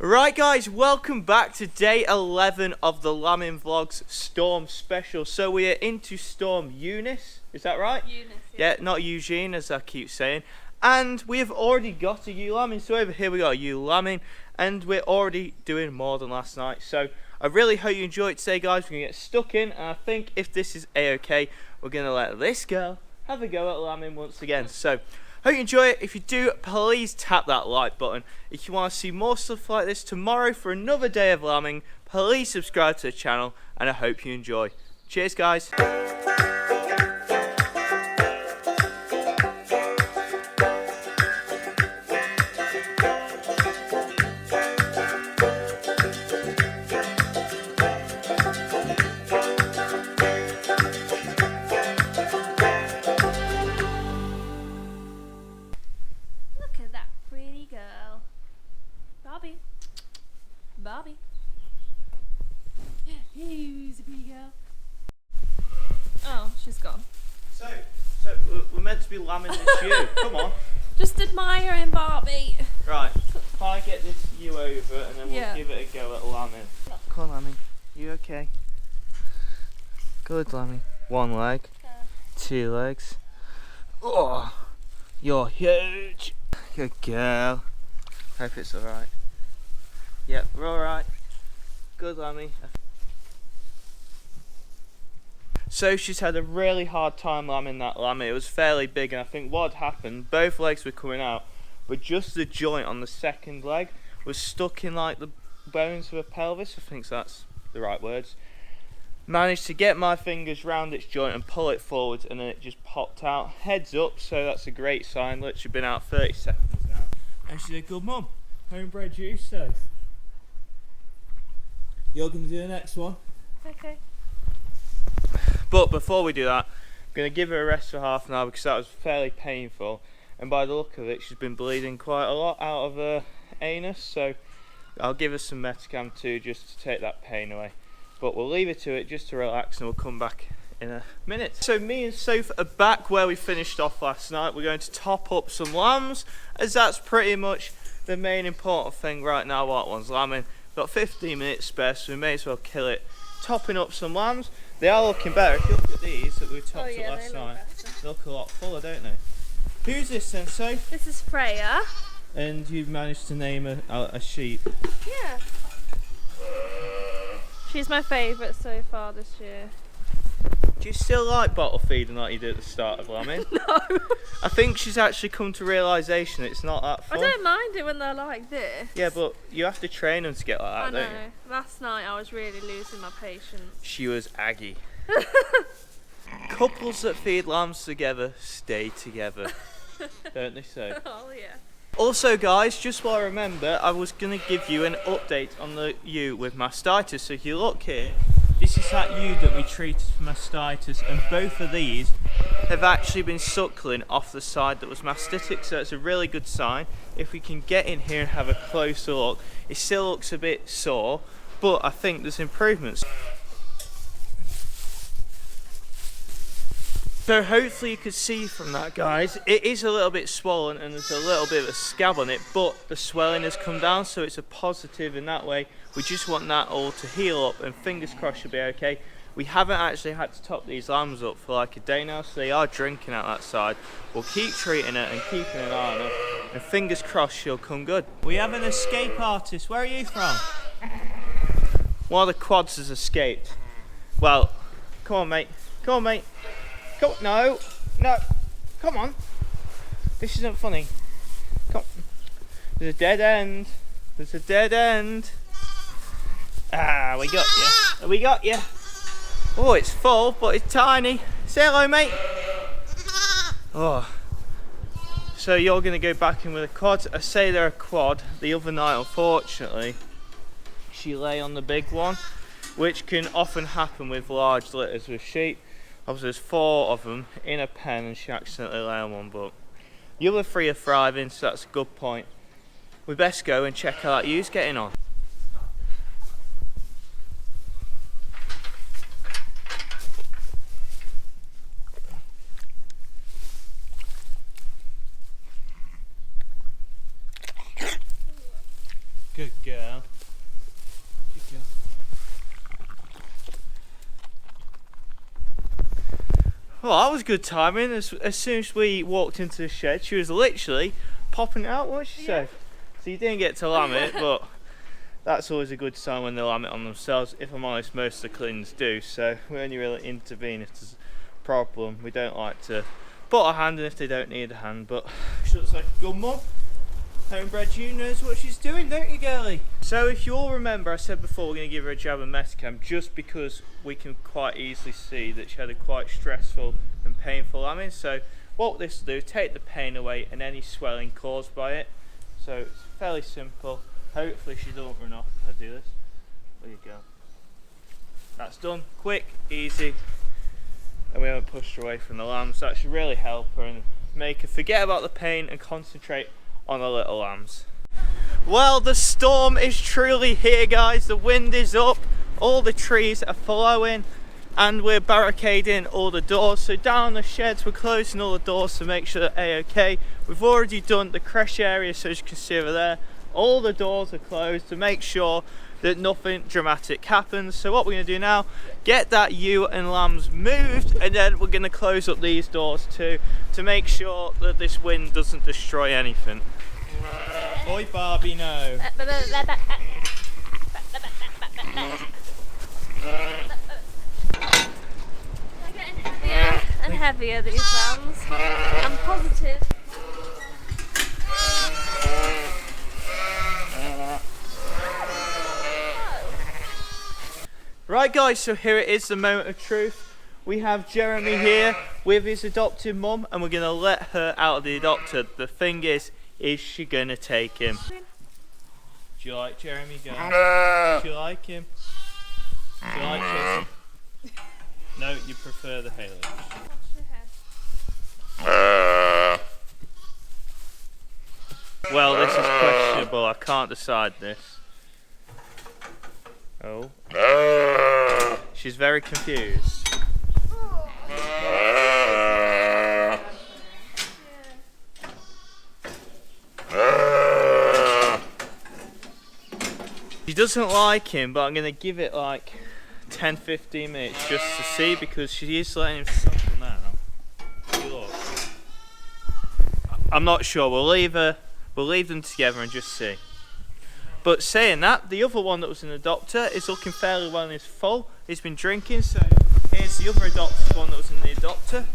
Right guys, welcome back to day 11 of the Lambing Vlogs Storm Special. So we are into Storm Eunice, is that right? Eunice, yeah. Not Eugene as I keep saying. And we have already got a ewe lambing, so over here we got a ewe lambing. And we're already doing more than last night. So I really hope you enjoy it today guys. We're going to get stuck in, and I think if this is a-okay, we're going to let this girl have a go at lambing once again. So hope you enjoy it. If you do, please tap that like button. If you want to see more stuff like this tomorrow for another day of lambing, please subscribe to the channel, and I hope you enjoy. Cheers guys. Bobby. Who's a pretty girl? Oh, she's gone. So we're meant to be lambing this ewe. Come on. Just admiring Barbie. Right. If I get this ewe over, and then we'll give it a go at lambing. Come on, lambing. You okay? Good, lambing. One leg. Two legs. Oh, you're huge. Good girl. Hope it's alright. Yep, we're alright. Good, Lammy. So she's had a really hard time lambing that lammy. It was fairly big, and I think what had happened, both legs were coming out, but just the joint on the second leg was stuck in like the bones of her pelvis. I think that's the right words. Managed to get my fingers round its joint and pull it forward, and then it just popped out. Heads up, so that's a great sign. Literally been out 30 seconds now. And she's a good mum. Homebred you, so. You're going to do the next one. Okay. But before we do that, I'm going to give her a rest for half an hour because that was fairly painful. And by the look of it, she's been bleeding quite a lot out of her anus. So I'll give her some Metacam too, just to take that pain away. But we'll leave it to it just to relax, and we'll come back in a minute. So me and Soph are back where we finished off last night. We're going to top up some lambs, as that's pretty much the main important thing right now. What one's lambing? Got 15 minutes spare, so we may as well kill it topping up some lambs. They are looking better. If you look at these that we topped up last night, they look a lot fuller, don't they? Who's this then, Soph? This is Freya. And you've managed to name a sheep. Yeah. She's my favourite so far this year. Do you still like bottle feeding like you did at the start of lambing? No. I think she's actually come to realisation it's not that fun. I don't mind it when they're like this. Yeah, but you have to train them to get like that, don't you? Last night I was really losing my patience. She was aggy. Couples that feed lambs together stay together, don't they so? Oh yeah. Also guys, just while I remember, I was going to give you an update on the ewe with mastitis. So if you look here, this is that ewe that we treated for mastitis, and both of these have actually been suckling off the side that was mastitic, so it's a really good sign. If we can get in here and have a closer look, it still looks a bit sore, but I think there's improvements. So hopefully you could see from that guys, it is a little bit swollen and there's a little bit of a scab on it, but the swelling has come down, so it's a positive in that way. We just want that all to heal up, and fingers crossed she'll be okay. We haven't actually had to top these lambs up for like a day now, so they are drinking out that side. We'll keep treating it and keeping an eye on her, and fingers crossed she'll come good. We have an escape artist. Where are you from? One of the quads has escaped. Well, come on mate, come on mate. Come on. No, come on. This isn't funny. Come on. There's a dead end. There's a dead end. Ah, we got you. We got you. Oh, it's full, but it's tiny. Say hello, mate. Oh. So you're going to go back in with a quad. I say they're a quad. The other night, unfortunately, she lay on the big one, which can often happen with large litters with sheep. Obviously there's 4 of them in a pen and she accidentally lay on one, but the other 3 are thriving, so that's a good point. We best go and check how that ewe's getting on. Good girl. girl. Good girl. Well, that was good timing. As soon as we walked into the shed, she was literally popping it out. What did she say? So you didn't get to lamb it, but that's always a good sign when they lamb it on themselves. If I'm honest, most of the cleaners do, so we only really intervene if there's a problem. We don't like to put a hand in if they don't need a hand, but she looks like a good mum. Homebred you knows what she's doing, don't you, girlie? So if you all remember, I said before we're going to give her a jab of Metacam just because we can quite easily see that she had a quite stressful and painful lambing. So what this will do, take the pain away and any swelling caused by it. So it's fairly simple. Hopefully she don't run off if I do this. There you go. That's done. Quick, easy, and we haven't pushed her away from the lambs. That should really help her and make her forget about the pain and concentrate on the little lambs. Well, the storm is truly here, guys. The wind is up, all the trees are flowing, and we're barricading all the doors. So down the sheds, we're closing all the doors to make sure they're A-OK. We've already done the creche area, so as you can see over there, all the doors are closed to make sure that nothing dramatic happens. So what we're going to do now, get that ewe and lambs moved, and then we're going to close up these doors too to make sure that this wind doesn't destroy anything. Oi Barbie, no. They're getting heavier and heavier, these lambs. I'm positive. Right guys, so here it is, the moment of truth. We have Jeremy here with his adopted mum, and we're going to let her out of the adopter. The thing is she going to take him? Do you like Jeremy, girl? Do you like him? Do you like him? No, you prefer the Haley. Well, this is questionable. I can't decide this. Oh. She's very confused. She doesn't like him, but I'm going to give it like 10-15 minutes just to see, because she is letting him suckle now. Look. I'm not sure. We'll leave them together and just see. But saying that, the other one that was an adopter is looking fairly well and is full. He's been drinking, so here's the other adopted one that was in the adopter.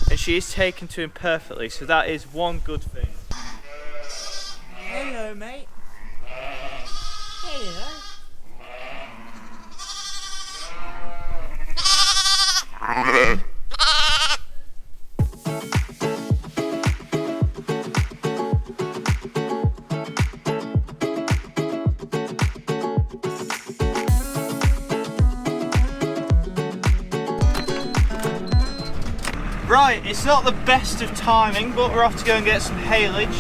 And she is taken to him perfectly, so that is one good thing. Hello, mate. Hello. Right, it's not the best of timing, but we're off to go and get some haylage.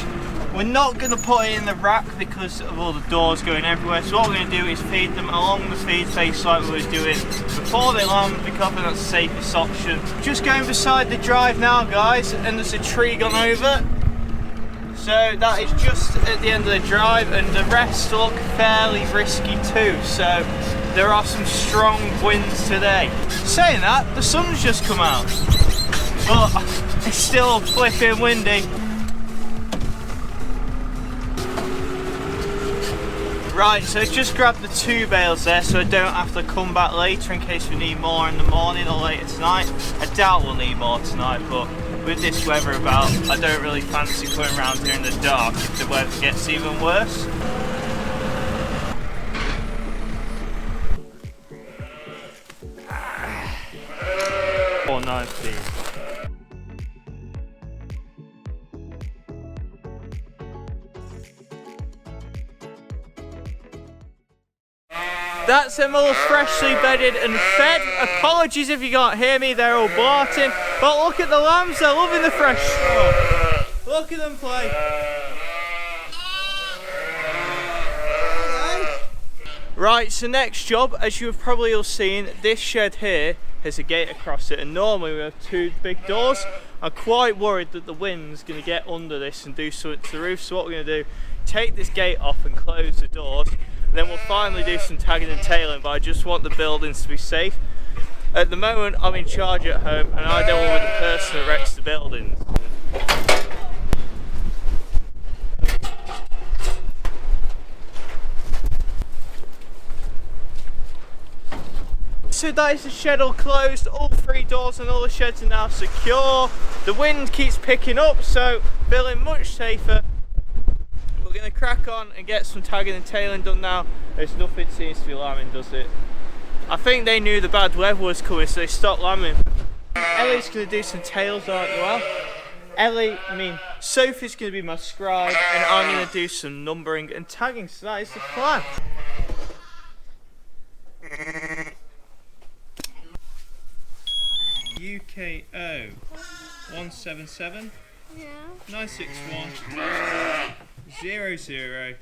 We're not going to put it in the rack because of all the doors going everywhere, so what we're going to do is feed them along the feed face like we were doing before they land, because I think that's the safest option. Just going beside the drive now, guys, and there's a tree gone over. So that is just at the end of the drive, and the rest look fairly risky too, so there are some strong winds today. Saying that, the sun's just come out, but it's still flipping windy. Right, so just grab the 2 bales there so I don't have to come back later in case we need more in the morning or later tonight. I doubt we'll need more tonight, but with this weather about, I don't really fancy coming around here in the dark if the weather gets even worse. Or 9 feet. That's them all freshly bedded and fed. Apologies if you can't hear me, they're all barking. But look at the lambs, they're loving the fresh straw. Look at them play. Right, so next job, as you have probably all seen, this shed here has a gate across it, and normally we have 2 big doors. I'm quite worried that the wind's going to get under this and do something to the roof, so what we're going to do, take this gate off and close the doors, Then we'll finally do some tagging and tailing, but I just want the buildings to be safe. At the moment I'm in charge at home and I deal with the person that wrecks the buildings. So that is the shed all closed, all 3 doors and all the sheds are now secure. The wind keeps picking up, so feeling much safer. We're going to crack on and get some tagging and tailing done now, as nothing seems to be lambing, does it? I think they knew the bad weather was coming, so they stopped lambing. Ellie's going to do some tails, aren't you, Al? Sophie's going to be my scribe, and I'm going to do some numbering and tagging, so that is the plan. UKO 177 961 00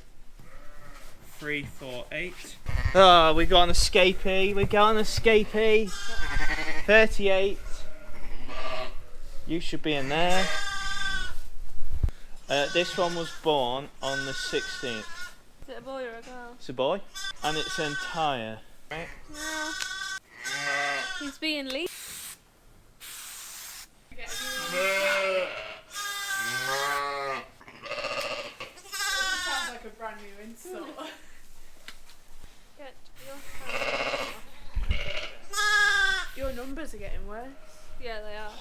348. Oh, we got an escapee. 38. You should be in there. This one was born on the 16th. Is it a boy or a girl? It's a boy, and it's entire. Right? No. He's being leashed. Sounds like a brand new insult. Get Your numbers are getting worse. Yeah, they are.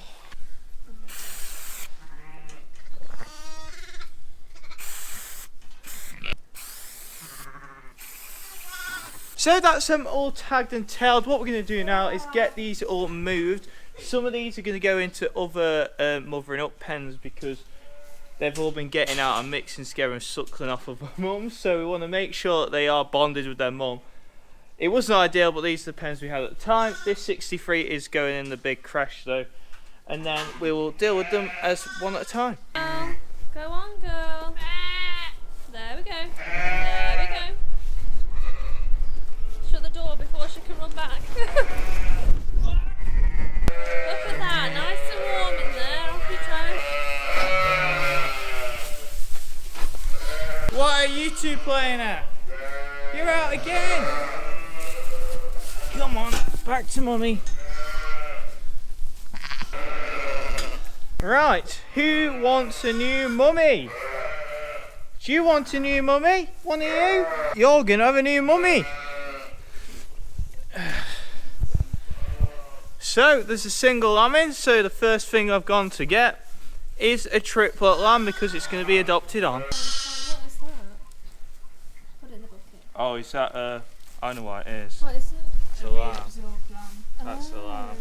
So that's them all tagged and tailed. What we're going to do now is get these all moved. Some of these are going to go into other mothering up pens because they've all been getting out and mixing together and suckling off of their mums. So we want to make sure that they are bonded with their mum. It wasn't ideal, but these are the pens we had at the time. This 63 is going in the big crash though. And then we will deal with them as one at a time. Go on, girl. There we go. There we go. Shut the door before she can run back. Look at that, nice and warm in there. Off you go. What are you two playing at? You're out again. Come on, back to mummy. Right, who wants a new mummy? Do you want a new mummy? One of you? You're gonna have a new mummy. So there's a single lamb in, so the first thing I've gone to get is a triplet lamb because it's going to be adopted on. What is that? Put it in the bucket. Oh, is that I know what it is. What is it? It's a lamb. Reabsorbed lamb. That's a lamb.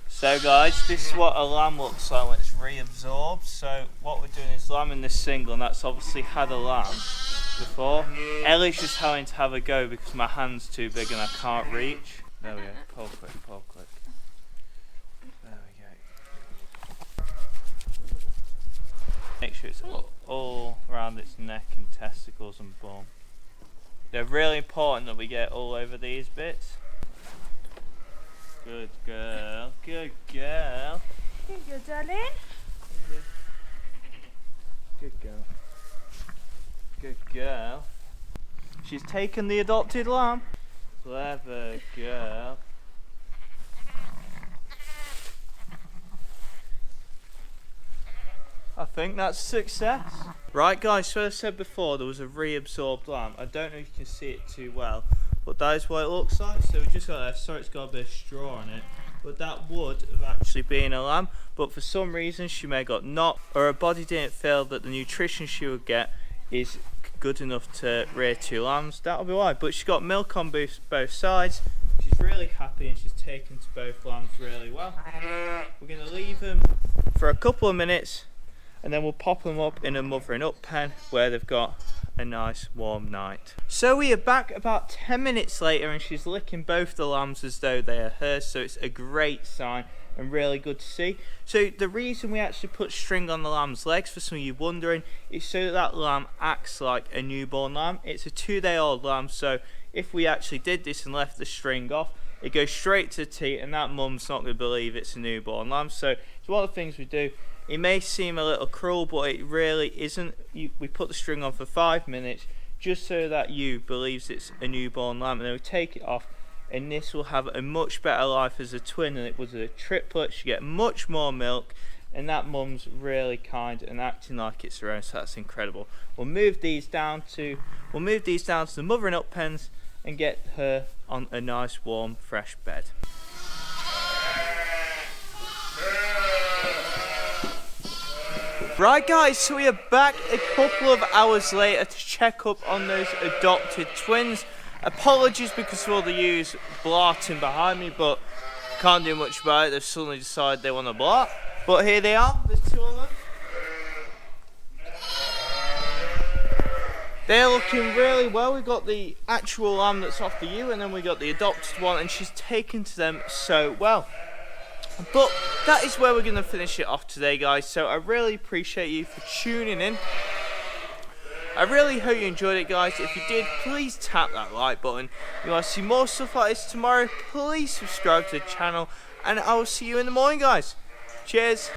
So guys, this is what a lamb looks like when it's reabsorbed. So what we're doing is lambing this single, and that's obviously had a lamb before. Ellie's just having to have a go because my hand's too big and I can't reach. There we go. Pull quick, pull quick. There we go. Make sure it's all around its neck and testicles and bum. They're really important that we get all over these bits. Good girl, good girl. Here you go, darling. Good girl. Good girl. She's taken the adopted lamb. Clever girl. I think that's a success. Right guys, so as I said before, there was a reabsorbed lamb. I don't know if you can see it too well, but that is what it looks like. So we just got that. Sorry, it's got a bit of straw on it, but that would have actually been a lamb. But for some reason, she may have got knocked, or her body didn't feel that the nutrition she would get is good enough to rear 2 lambs. That'll be why. But she's got milk on both sides. She's really happy and she's taken to both lambs really well. We're going to leave them for a couple of minutes and then we'll pop them up in a mothering up pen where they've got a nice warm night. So we are back about 10 minutes later and she's licking both the lambs as though they are hers, so it's a great sign and really good to see. So the reason we actually put string on the lamb's legs, for some of you wondering, is so that that lamb acts like a newborn lamb. It's a 2-day-old lamb, so if we actually did this and left the string off, it goes straight to the teat and that mum's not going to believe it's a newborn lamb. So it's one of the things we do. It may seem a little cruel, but it really isn't. We put the string on for 5 minutes just so that you believes it's a newborn lamb, and they'll take it off, and this will have a much better life as a twin than it was as a triplet. She get much more milk, and that mum's really kind and acting like it's her own, so that's incredible. We'll move these down to the mothering up pens and get her on a nice warm fresh bed. Right guys, so we are back a couple of hours later to check up on those adopted twins. Apologies because of all the ewes blarting behind me, but can't do much about it. They've suddenly decided they want to blart. But here they are, there's two of them. They're looking really well. We've got the actual lamb that's off the ewe, and then we got the adopted one, and she's taken to them so well. But that is where we're going to finish it off today, guys. So I really appreciate you for tuning in. I really hope you enjoyed it, guys. If you did, please tap that like button. If you want to see more stuff like this tomorrow, please subscribe to the channel, and I will see you in the morning, guys. Cheers.